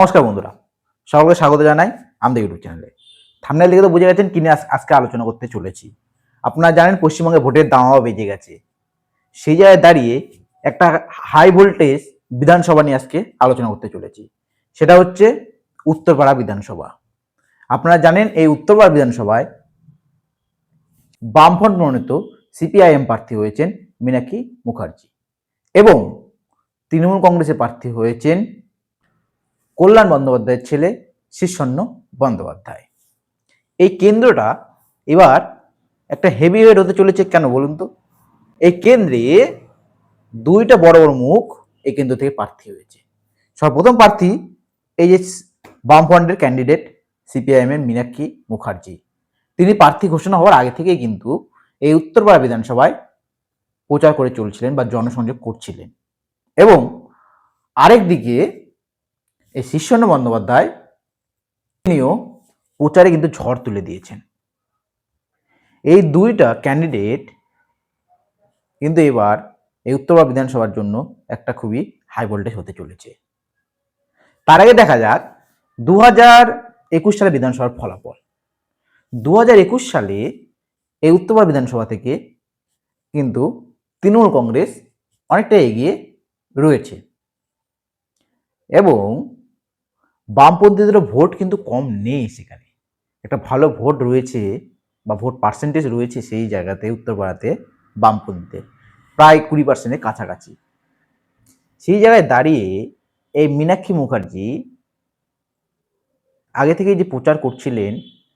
নমস্কার বন্ধুরা, সকলকে স্বাগত জানাই আমাদের ইউটিউব চ্যানেলে। থাম্বনেল দেখে তো বুঝে গেছেন কি নিয়ে আজকে আলোচনা করতে চলেছি। আপনারা জানেন পশ্চিমবঙ্গে ভোটের দামামা বেজে গেছে। সেই জায়গায় দাঁড়িয়ে একটা হাই ভোল্টেজ বিধানসভা নিয়ে আজকে আলোচনা করতে চলেছি। সেটা হচ্ছে উত্তরপাড়া বিধানসভা। আপনারা জানেন এই উত্তরপাড়া বিধানসভায় বামফ্রন্ট মনোনীত সিপিআইএম প্রার্থী হয়েছেন মীনাক্ষী মুখার্জি এবং তৃণমূল কংগ্রেসের প্রার্থী হয়েছেন কল্যাণ বন্দ্যোপাধ্যায়ের ছেলে শীর্ষণ্য বন্দ্যোপাধ্যায়। এই কেন্দ্রটা এবার একটা হেভিওয়েট হতে চলেছে। কেন বলুন তো? এই কেন্দ্রে দুইটা বড় বড় মুখ এই কেন্দ্র থেকে প্রার্থী হয়েছে। সর্বপ্রথম প্রার্থী এই যে বামফ্রন্টের ক্যান্ডিডেট সিপিআইএম এর মীনাক্ষী মুখার্জি। তিনি প্রার্থী ঘোষণা হওয়ার আগে থেকেই কিন্তু এই উত্তরপাড়া বিধানসভায় প্রচার করে চলছিলেন বা জনসংযোগ করছিলেন। এবং আরেক দিকে এই শীর্ষণ্য বন্দ্যোপাধ্যায় তিনিও প্রচারে কিন্তু ঝড় তুলে দিয়েছেন। এই দুইটা ক্যান্ডিডেট কিন্তু এবার এই উত্তরপাড়া বিধানসভার জন্য একটা খুবই হাই ভোল্টেজ হতে চলেছে। তার আগে দেখা যাক 2021 সালে বিধানসভার ফলাফল। 2021 সালে এই উত্তরপাড়া বিধানসভা থেকে কিন্তু তৃণমূল কংগ্রেস অনেকটা এগিয়ে রয়েছে এবং বামপন্থীদের ভোট কিন্তু কম নেই। সেখানে একটা ভালো ভোট রয়েছে বা ভোট পার্সেন্টেজ রয়েছে সেই জায়গাতে উত্তরপাড়াতে বামপন্থীদের প্রায় 20% কাছাকাছি। সেই জায়গায় দাঁড়িয়ে এই মীনাক্ষী মুখার্জি আগে থেকে যে প্রচার করছিলেন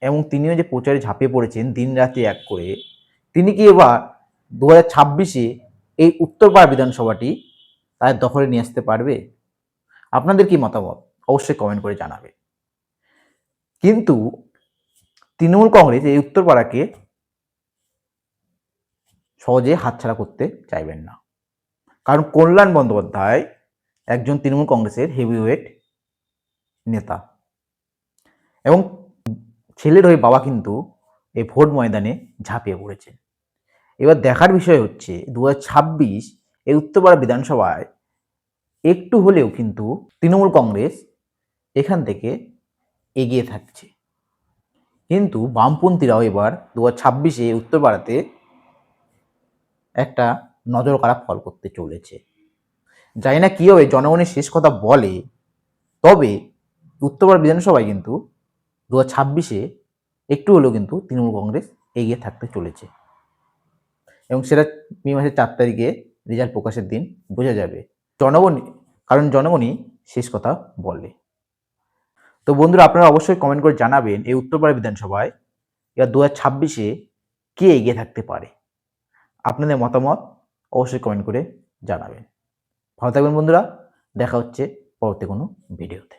এবং তিনিও যে প্রচারে ঝাঁপিয়ে পড়েছেন দিন রাতে এক করে, তিনি কি এবার 2026-এ এই উত্তরপাড়া বিধানসভাটি তার দখলে নিয়ে আসতে পারবে? আপনাদের কি মতামত অবশ্যই কমেন্ট করে জানাবে। কিন্তু তৃণমূল কংগ্রেস এই উত্তরপাড়াকে সহজে হাতছাড়া করতে চাইবেন না, কারণ কল্যাণ বন্দ্যোপাধ্যায় একজন তৃণমূল কংগ্রেসের হেভিওয়েট নেতা এবং ছেলের হয়ে বাবা কিন্তু এই ভোট ময়দানে ঝাঁপিয়ে পড়েছেন। এবার দেখার বিষয় হচ্ছে 2026 এই উত্তরপাড়া বিধানসভায় একটু হলেও কিন্তু তৃণমূল কংগ্রেস এখান থেকে এগিয়ে থাকছে, কিন্তু বামপন্থীরাও এবার 2026-এ উত্তরপাড়াতে একটা নজর কাড়া ফল করতে চলেছে। জানি না কী হবে, জনগণের শেষ কথা বলে, তবে উত্তরপাড়া বিধানসভায় কিন্তু 2026-এ একটু হলেও কিন্তু তৃণমূল কংগ্রেস এগিয়ে থাকতে চলেছে এবং সেটা মে মাসের 4 তারিখে রেজাল্ট প্রকাশের দিন বোঝা যাবে। কারণ জনগণই শেষ কথা বলে। তো বন্ধুরা, আপনারা অবশ্যই কমেন্ট করে জানাবেন এই উত্তরপাড়া বিধানসভায় এবার 2026-এ কে এগিয়ে থাকতে পারে। আপনাদের মতামত অবশ্যই কমেন্ট করে জানাবেন। ভালো থাকবেন বন্ধুরা, দেখা হচ্ছে পরবর্তী কোনো ভিডিওতে।